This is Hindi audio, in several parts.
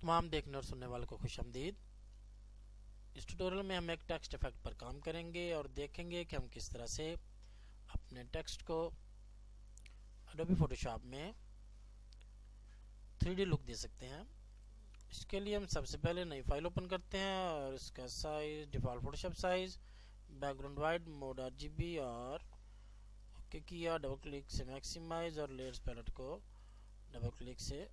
तमाम देखने और सुनने वालों को खुशामदीद। इस ट्यूटोरियल में हम एक टेक्स्ट इफेक्ट पर काम करेंगे और देखेंगे कि हम किस तरह से अपने टेक्स्ट को एडोबी फोटोशॉप में 3D लुक दे सकते हैं। इसके लिए हम सबसे पहले नई फाइल ओपन करते हैं और इसका size default Photoshop size, background white, mode RGB और ओके किया। डबल क्लिक से मैक्सिमाइज और लेयर्स पैलेट को डबल क्लिक से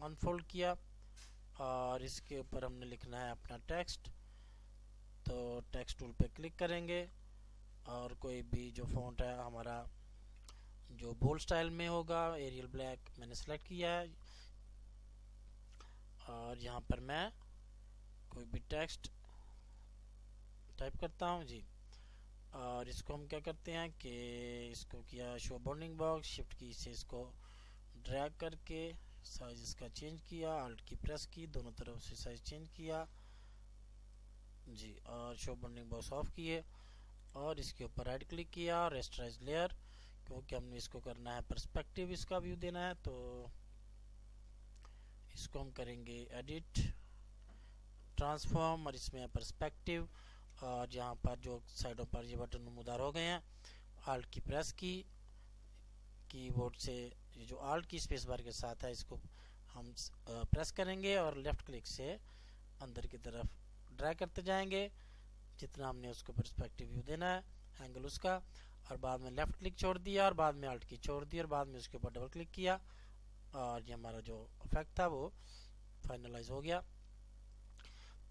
अनफोल्ड किया और इसके ऊपर हमने लिखना है अपना टेक्स्ट। तो टेक्स्ट टूल पे क्लिक करेंगे और कोई भी जो फॉन्ट है हमारा जो बोल्ड स्टाइल में होगा, एरियल ब्लैक मैंने सेलेक्ट किया है और यहाँ पर मैं कोई भी टेक्स्ट टाइप करता हूँ जी। और इसको हम क्या करते हैं कि इसको किया शो बाउंडिंग बॉक्स, शिफ्ट की से इसको ड्रैग करके साइज इसका चेंज किया, अल्ट की प्रेस की, दोनों तरफ से साइज चेंज किया जी और शो बाउंडिंग बॉक्स ऑफ किए और इसके ऊपर राइट क्लिक किया, रेस्टराइज लेयर, क्योंकि हमने इसको करना है पर्सपेक्टिव, इसका व्यू देना है। तो इसको हम करेंगे एडिट, ट्रांसफॉर्म और इसमें पर्सपेक्टिव। और यहाँ पर जो साइडों पर ये बटन नमूदार हो गए हैं, अल्ट की प्रेस की, कीबोर्ड से ये जो अल्ट की स्पेस बार के साथ है इसको हम प्रेस करेंगे और लेफ्ट क्लिक से अंदर की तरफ ड्रैग करते जाएंगे जितना हमने उसको पर्सपेक्टिव व्यू देना है, एंगल उसका। और बाद में लेफ्ट क्लिक छोड़ दिया और बाद में अल्ट की छोड़ दी और बाद में उसके ऊपर डबल क्लिक किया और ये हमारा जो इफेक्ट था वो फाइनलाइज हो गया।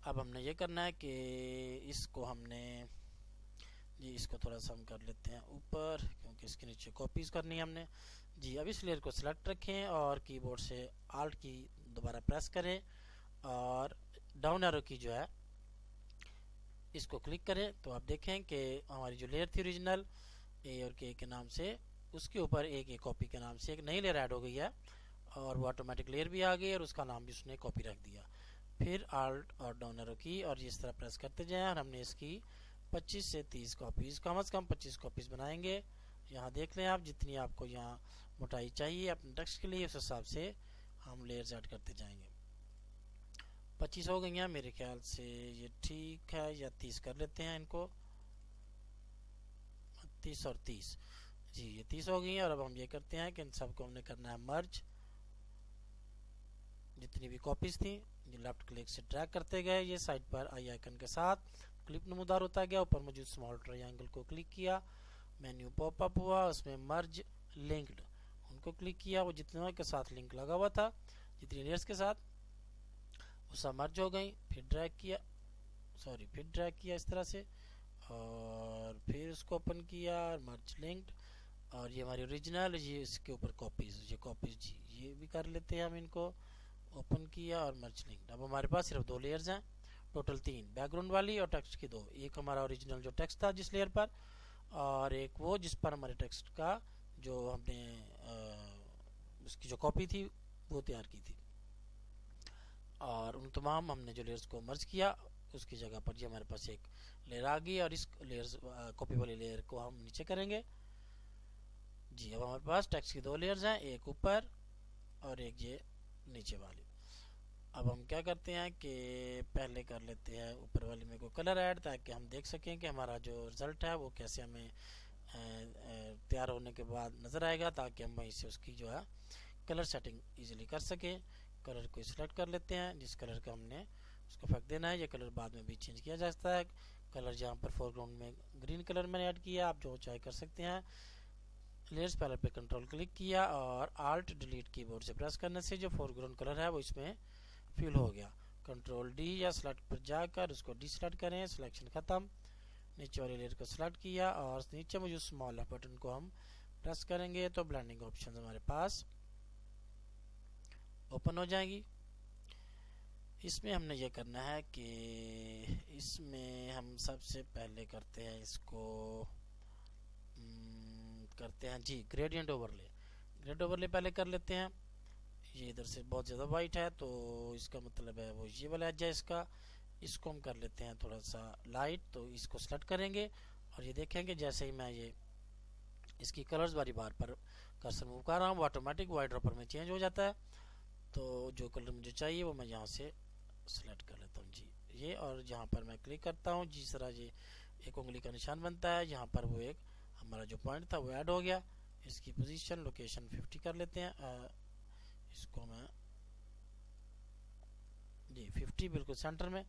अब हमने ये करना है कि इसको हमने जी इसको थोड़ा सा हम कर लेते हैं ऊपर, क्योंकि इसके नीचे कॉपीज करनी है हमने जी। अब इस लेयर को सिलेक्ट रखें और कीबोर्ड से आल्ट की दोबारा प्रेस करें और डाउन एरो की जो है इसको क्लिक करें। तो आप देखें कि हमारी जो लेयर थी ओरिजिनल ए और के नाम से, उसके ऊपर एक कॉपी के नाम से एक नई लेयर ऐड हो गई है और वो ऑटोमेटिक लेयर भी आ गई और उसका नाम भी उसने कॉपी रख दिया। फिर आल्ट और डाउन एरो की और इस तरह प्रेस करते जाएं और हमने इसकी 25 से 30 कॉपीज, कम से कम 25 कॉपीज बनाएंगे। यहाँ देख लें आप जितनी आपको यहाँ मोटाई चाहिए अपने टेक्स्ट के लिए, उस हिसाब से हम लेयर्स ऐड करते जाएंगे। 25 हो गई हैं मेरे ख्याल से, ये ठीक है, या 30 कर लेते हैं इनको, 30 और 30 जी, ये 30 हो गई हैं। और अब हम ये करते हैं कि इन सबको हमने करना है मर्ज, जितनी भी कॉपीज थी लेफ्ट क्लिक से ड्रैग करते गए, ये साइड पर आई आइकन के साथ क्लिप नमूदार होता गया। ऊपर मौजूद स्मॉल ट्रायंगल को क्लिक किया, मेन्यू पॉपअप हुआ, उसमें मर्ज लिंक्ड उनको क्लिक किया, वो जितने के साथ लिंक लगा हुआ था, जितनी लेयर्स के साथ वो सब मर्ज हो गई। फिर ड्रैग किया इस तरह से और फिर उसको ओपन किया, मर्ज लिंक्ड। और ये हमारी ओरिजिनल, ये इसके ऊपर कॉपीज, ये कॉपीज जी ये भी कर लेते हैं हम, इनको ओपन किया और मर्ज लिंक्ड। अब हमारे पास सिर्फ 2 लेयर्स हैं, टोटल 3, बैकग्राउंड वाली और टेक्स्ट की 2। एक हमारा ओरिजिनल जो टेक्स्ट था जिस लेयर पर, और एक वो जिस पर हमारे टेक्स्ट का जो हमने उसकी जो कॉपी थी वो तैयार की थी। और उन तमाम हमने जो लेयर्स को मर्ज किया उसकी जगह पर ये हमारे पास एक लेयर आ गई और इस लेयर्स कॉपी वाली लेयर को हम नीचे करेंगे जी। अब हमारे पास टेक्स्ट की 2 लेयर्स हैं, एक ऊपर और एक ये नीचे वाली। अब हम क्या करते हैं कि पहले कर लेते हैं ऊपर वाली में को कलर ऐड, ताकि हम देख सकें कि हमारा जो रिजल्ट है वो कैसे हमें तैयार होने के बाद नज़र आएगा, ताकि हम वहीं से उसकी जो है कलर सेटिंग इजीली कर सकें। कलर को सिलेक्ट कर लेते हैं जिस कलर का हमने उसको फेंक देना है। ये कलर बाद में भी चेंज किया जा सकता है। कलर जहाँ पर फोरग्राउंड में ग्रीन कलर मैंने ऐड किया, आप जो चाहे कर सकते हैं। लेयर्स पैलेट पे कंट्रोल क्लिक किया और आल्ट डिलीट कीबोर्ड से प्रेस करने से जो फोरग्राउंड कलर है वो इसमें फिल हो गया। कंट्रोल डी या सेलेक्ट पर जाकर उसको डिसेलेक्ट करें, सिलेक्शन खत्म। नीचे वाली लेयर को सिलेक्ट किया और नीचे मौजूद स्मॉल बटन को हम प्रेस करेंगे तो ब्लेंडिंग ऑप्शन हमारे पास ओपन हो जाएगी। इसमें हमने ये करना है कि इसमें हम सबसे पहले करते हैं इसको करते हैं जी ग्रेडियंट ओवरले पहले कर लेते हैं। ये इधर से बहुत ज़्यादा वाइट है तो इसका मतलब है वो ये वाला एज है इसको हम कर लेते हैं थोड़ा सा लाइट। तो इसको सेलेक्ट करेंगे और ये देखेंगे जैसे ही मैं ये इसकी कलर्स वाली बार पर कर्सर मूव कर रहा हूँ वो ऑटोमेटिक वाइट ड्रॉपर में चेंज हो जाता है। तो जो कलर मुझे चाहिए वो मैं यहाँ से सेलेक्ट कर लेता हूँ जी ये, और जहाँ पर मैं क्लिक करता हूँ जिस तरह ये एक उंगली का निशान बनता है, यहाँ पर वो एक हमारा जो पॉइंट था वो ऐड हो गया। इसकी पोजीशन लोकेशन 50 कर लेते हैं, इसको मैं जी 50 बिल्कुल सेंटर में।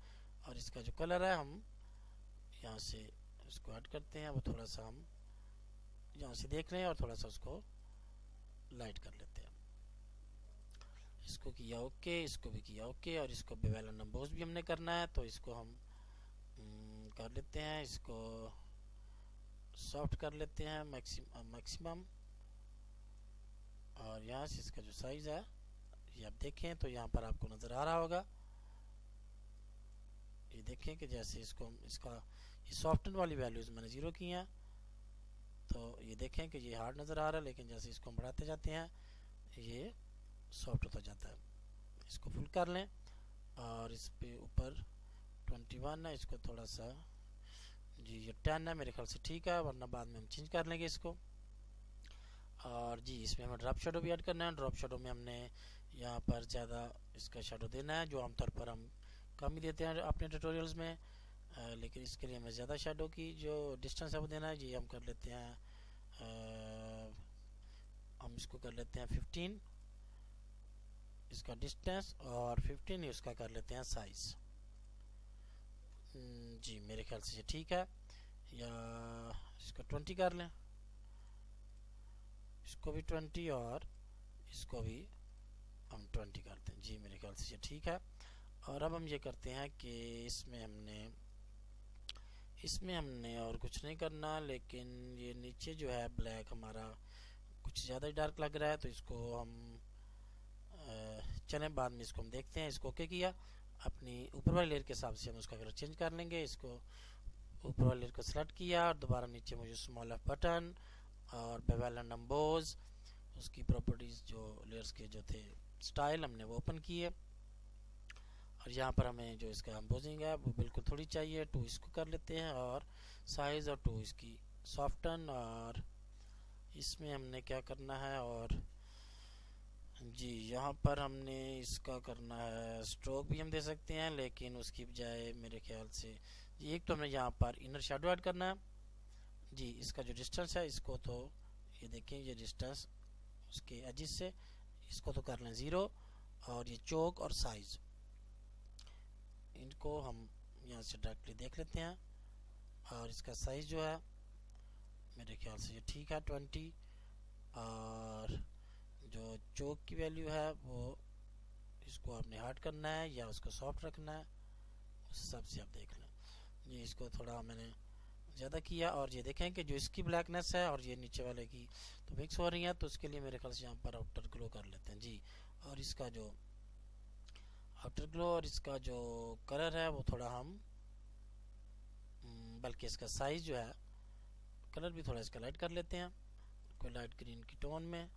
और इसका जो कलर है हम यहाँ से इसको ऐड करते हैं, वो थोड़ा सा हम यहाँ से देख रहे हैं और थोड़ा सा उसको लाइट कर लेते हैं। इसको किया ओके, इसको भी किया ओके, और इसको बेवेल नंबर्स भी हमने करना है तो इसको हम कर लेते हैं, इसको सॉफ्ट कर लेते हैं मैक्सिमम। और यहाँ से इसका जो साइज है ये आप देखें तो यहाँ पर आपको नज़र आ रहा होगा, ये देखें कि जैसे इसको इसका ये सॉफ्टन वाली वैल्यूज़ मैंने 0 की हैं, तो ये देखें कि ये हार्ड नज़र आ रहा है, लेकिन जैसे इसको हम बढ़ाते जाते हैं ये सॉफ्ट होता जाता है। इसको फुल कर लें और इस पे ऊपर 21 है, इसको थोड़ा सा जी ये 10 है, मेरे ख्याल से ठीक है, वरना बाद में हम चेंज कर लेंगे इसको। और जी इसमें हमें ड्रॉप शेडो भी ऐड करना है। ड्रॉप शेडो में हमने यहाँ पर ज़्यादा इसका शेडो देना है, जो आमतौर पर हम कम ही देते हैं अपने ट्यूटोरियल्स में, लेकिन इसके लिए हमें ज़्यादा शेडो की जो डिस्टेंस है वो देना है। जी हम कर लेते हैं हम इसको कर लेते हैं 15 इसका डिस्टेंस, और 15 ही उसका कर लेते हैं साइज़। जी मेरे ख्याल से ये ठीक है, या इसको 20 कर लें, इसको भी 20 और इसको भी हम 20 करते हैं। जी मेरे ख्याल से ये ठीक है। और अब हम ये करते हैं कि इसमें हमने और कुछ नहीं करना, लेकिन ये नीचे जो है ब्लैक हमारा कुछ ज़्यादा ही डार्क लग रहा है, तो इसको हम चलें बाद में इसको हम देखते हैं। इसको ओके किया, अपनी ऊपर वाली लेयर के हिसाब से हम उसका कलर चेंज कर लेंगे। इसको ऊपर वाली लेयर को सेलेक्ट किया और दोबारा नीचे मुझे स्मॉल एफ बटन और बेवेल एंड एम्बोज उसकी प्रॉपर्टीज़ जो लेयर्स के जो थे स्टाइल हमने वो ओपन किए, और यहाँ पर हमें जो इसका एम्बोजिंग है वो बिल्कुल थोड़ी चाहिए, 2 इसको कर लेते हैं, और साइज़ और 2 इसकी सॉफ्टन। और इसमें हमने क्या करना है, और जी यहाँ पर हमने इसका करना है स्ट्रोक भी हम दे सकते हैं, लेकिन उसकी बजाय मेरे ख्याल से एक तो हमें यहाँ पर इनर शेडो ऐड करना है। जी इसका जो डिस्टेंस है इसको तो ये देखें, ये डिस्टेंस उसके एजिस से इसको तो कर लें 0, और ये चौक और साइज इनको हम यहाँ से डायरेक्टली देख लेते हैं। और इसका साइज जो है मेरे ख्याल से ये ठीक है 20, और जो चौक की वैल्यू है वो इसको आपने हार्ड करना है या उसको सॉफ्ट रखना है, उस हिसाब से आप देख लें। ये इसको थोड़ा मैंने ज़्यादा किया, और ये देखें कि जो इसकी ब्लैकनेस है और ये नीचे वाले की तो मिक्स हो रही है, तो उसके लिए मेरे ख्याल से यहाँ पर आउटर ग्लो कर लेते हैं जी। और इसका जो आउटर ग्लो और इसका जो कलर है वो थोड़ा हम बल्कि इसका साइज जो है कलर भी थोड़ा इसका लाइट कर लेते हैं, कोई लाइट ग्रीन की टोन में,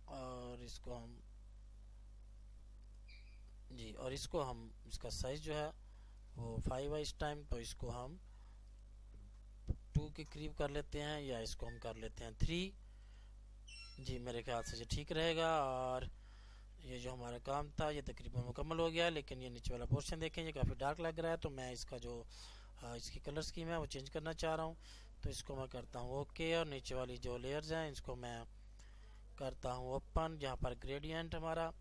और इसको हम जी और इसको हम इसका साइज जो है वो 5 है इस टाइम, तो इसको हम 2 के करीब कर लेते हैं, या इसको हम कर लेते हैं 3। जी मेरे ख्याल से ये ठीक रहेगा। और ये जो हमारा काम था ये तकरीबन मुकम्मल हो गया, लेकिन ये नीचे वाला पोर्शन देखें ये काफ़ी डार्क लग रहा है, तो मैं इसका जो इसकी कलर स्कीम है वो चेंज करना चाह रहा हूँ। तो इसको मैं करता हूँ ओके, और नीचे वाली जो लेयर्स हैं इसको मैं करता हूँ ओपन, जहाँ पर ग्रेडियंट हमारा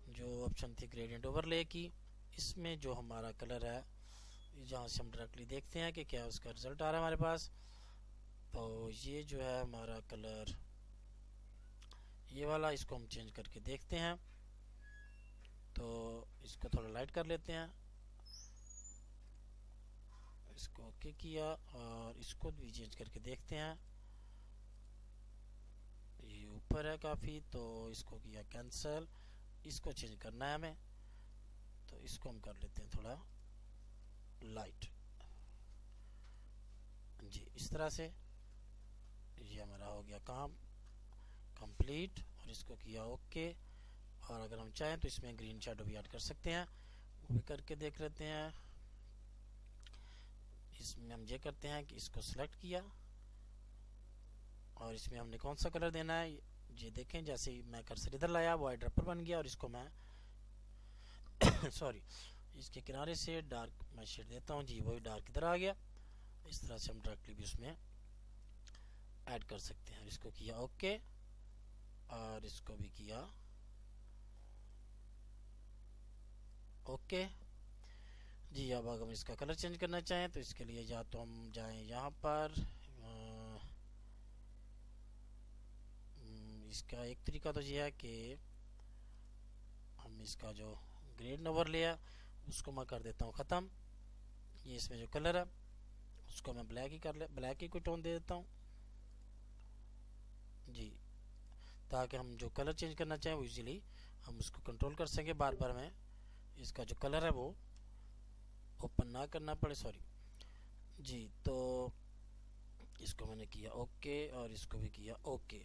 जो ऑप्शन थी ग्रेडियंट ओवरले की, इसमें जो हमारा कलर है जहाँ से हम डायरेक्टली देखते हैं कि क्या उसका रिजल्ट आ रहा है हमारे पास। तो ये जो है हमारा कलर ये वाला, इसको हम चेंज करके देखते हैं। तो इसको थोड़ा लाइट कर लेते हैं, इसको ओके किया, और इसको भी चेंज करके देखते हैं। ये ऊपर है काफ़ी, तो इसको किया कैंसिल, इसको चेंज करना है हमें, तो इसको हम कर लेते हैं थोड़ा लाइट जी। इस तरह से ये हमारा हो गया काम कंप्लीट, और इसको किया ओके। और अगर हम चाहें तो इसमें ग्रीन शैडो भी ऐड कर सकते हैं, वो भी करके देख लेते हैं। इसमें हम ये करते हैं कि इसको सिलेक्ट किया, और इसमें हमने कौन सा कलर देना है ये देखें जैसे ही मैं कर्सर इधर लाया वो आई ड्रॉपर बन गया और इसको मैं सॉरी इसके किनारे से डार्क मैं शेड देता हूँ जी, वही डार्क इधर आ गया। इस तरह से हम डायरेक्टली भी उसमें ऐड कर सकते हैं। इसको किया ओके और इसको भी किया ओके जी। अब अगर हम इसका कलर चेंज करना चाहें तो इसके लिए या तो हम जाएं यहाँ पर, इसका एक तरीका तो ये है कि हम इसका जो ग्रेड ओवरले उसको मैं कर देता हूँ ख़त्म। ये इसमें जो कलर है उसको मैं ब्लैक ही कर ले, ब्लैक ही कोई टोन दे देता हूँ जी, ताकि हम जो कलर चेंज करना चाहें वो इजीली हम उसको कंट्रोल कर सकें, बार बार में इसका जो कलर है वो ओपन ना करना पड़े। सॉरी जी, तो इसको मैंने किया ओके और इसको भी किया ओके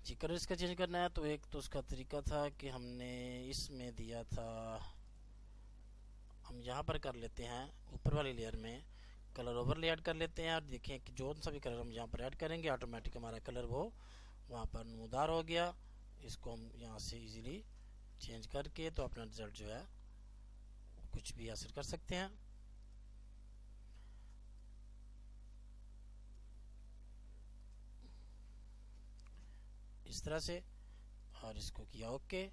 जी। कलर इसका चेंज करना है तो एक तो उसका तरीका था कि हमने इसमें दिया था, हम यहाँ पर कर लेते हैं ऊपर वाली लेयर में कलर ओवरले ऐड कर लेते हैं और देखें कि जो सा भी कलर हम यहाँ पर ऐड करेंगे ऑटोमेटिक हमारा कलर वो वहाँ पर नमूदार हो गया। इसको हम यहाँ से इजीली चेंज करके तो अपना रिजल्ट जो है कुछ भी हासिल कर सकते हैं। इस तरह से और इसको किया ओके।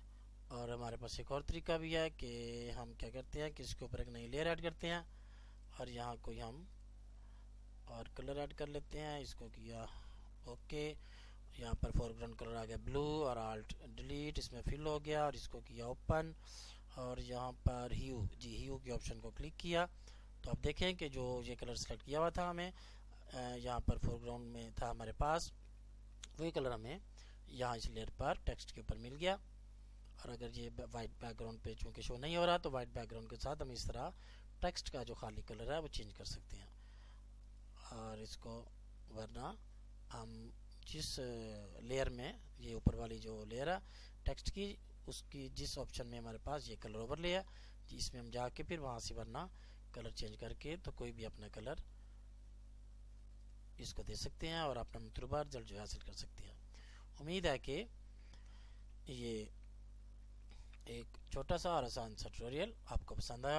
और हमारे पास एक और तरीका भी है कि हम क्या करते हैं कि इसके ऊपर एक नई लेयर ऐड करते हैं और यहाँ कोई हम और कलर ऐड कर लेते हैं। इसको किया ओके, यहाँ पर फोरग्राउंड कलर आ गया ब्लू और आल्ट डिलीट इसमें फिल हो गया और इसको किया ओपन और यहाँ पर ह्यू जी ह्यू के ऑप्शन को क्लिक किया तो आप देखें कि जो ये कलर सेलेक्ट किया हुआ था हमें यहाँ पर फोरग्राउंड में था हमारे पास, वही कलर हमें यहाँ इस लेयर पर टेक्स्ट के ऊपर मिल गया। और अगर ये वाइट बैकग्राउंड पे चूँकि शो नहीं हो रहा तो वाइट बैकग्राउंड के साथ हम इस तरह टेक्स्ट का जो खाली कलर है वो चेंज कर सकते हैं। और इसको वरना हम जिस लेयर में ये ऊपर वाली जो लेयर है टेक्स्ट की उसकी जिस ऑप्शन में हमारे पास ये कलर ओवरले है इसमें हम जाके फिर वहाँ से वरना कलर चेंज करके तो कोई भी अपना कलर इसको दे सकते हैं और अपना मतलूबा रिजल्ट जो है हासिल कर सकते हैं। उम्मीद है कि ये एक छोटा सा और आसान सा ट्यूटोरियल आपको पसंद आया।